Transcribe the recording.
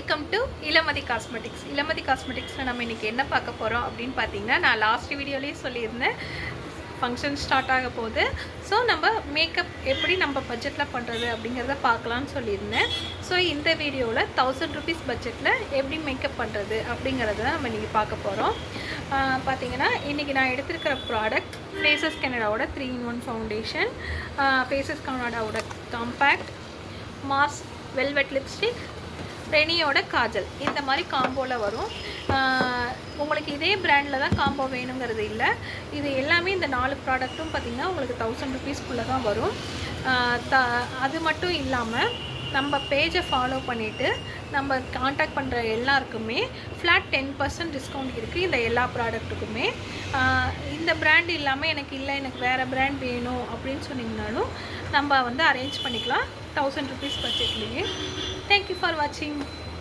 Welcome to Ilamathi cosmetics. இளமதி காஸ்மெட்டிக்ஸில் நம்ம இன்றைக்கி என்ன பார்க்க போகிறோம் அப்படின்னு பார்த்தீங்கன்னா, நான் லாஸ்ட் வீடியோலேயே சொல்லியிருந்தேன், ஃபங்க்ஷன் ஸ்டார்ட் ஆக போகுது. ஸோ நம்ம மேக்கப் எப்படி நம்ம பட்ஜெட்டில் பண்ணுறது அப்படிங்கிறத பார்க்கலான்னு சொல்லியிருந்தேன். ஸோ இந்த வீடியோவில் 1000 rupees பட்ஜெட்டில் எப்படி மேக்கப் பண்ணுறது அப்படிங்கிறத நம்ம இன்றைக்கி பார்க்க போகிறோம். பார்த்தீங்கன்னா இன்றைக்கி நான் எடுத்திருக்கிற ப்ராடக்ட் ஃபேஸஸ் கனடாவோட 3-in-1 ஃபவுண்டேஷன், ஃபேஸஸ் கனடாவோட காம்பேக்ட் மாஸ் வெல்வெட் லிப்ஸ்டிக், ரெனியோட காஜல், இந்த மாதிரி காம்போவில் வரும். உங்களுக்கு இதே பிராண்டில் தான் காம்போ வேணுங்கிறது இல்லை. இது எல்லாமே இந்த 4 ப்ராடக்ட்டும் பார்த்திங்கன்னா உங்களுக்கு 1000 rupeesக்குள்ளே தான் வரும். அது மட்டும் இல்லாமல் நம்ம பேஜை ஃபாலோ பண்ணிவிட்டு நம்ம காண்டாக்ட் பண்ணுற எல்லாருக்குமே ஃப்ளாட் 10% டிஸ்கவுண்ட் இருக்குது இந்த எல்லா ப்ராடக்ட்டுக்குமே. இந்த பிராண்ட் இல்லாமல் எனக்கு வேறு பிராண்ட் வேணும் அப்படின்னு சொன்னிங்கனாலும் நம்ம வந்து அரேஞ்ச் பண்ணிக்கலாம் 1000 rupees பட்ஜெட்லேயே. தேங்க்யூ ஃபார் வாட்சிங்.